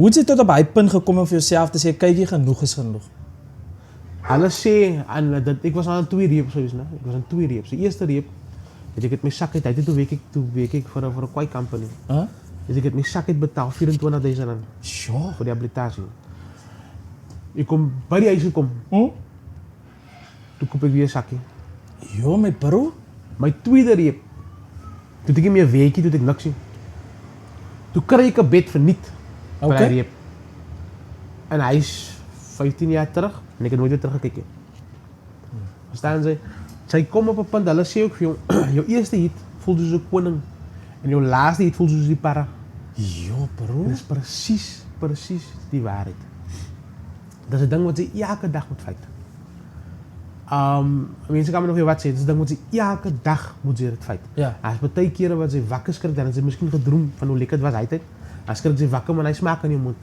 Hoe het jy tot op hy punt gekom om vir jouself te sê, kyk jy genoeg is genoeg? Hulle sê, en dat, ek was aan 2 reeps gewees, né? Ek was aan 2 reeps. Die eerste reep, het ek het my sak uit, toe week ek vir 'n kwai company. Huh? Dus ek het my sak uit betaal, 24.000 rand Sure. vir die habilitasie. Ek kom by die huis gekom, toe koop ek weer 'n sakkie. Jo, my bro. My tweede reep, toe het ek nie meer weekie, toe het ek niks nie. Toe kry ek 'n bed verniet vir Okay. die reep. En hy is 15 jaar terug en ek het nooit weer teruggekyk nie. Verstaan jy? Sy kom op 'n punt, hulle sê ook vir jou, jou eerste hit voel soos 'n koning en jou laaste hit voel soos die para. Jo, bro. Dit is presies die waarheid. Dis 'n ding wat jy elke dag moet fight. Mense kan my nog weer wat sê, dis 'n ding wat jy elke dag moet jy dit fight. Ja. As baie kere wat sy wakker skrik, dan is hy miskien gedroom van hoe lekker dit was hy tyd. Dan skrik sy wakker, maar hy smaak in jou mond.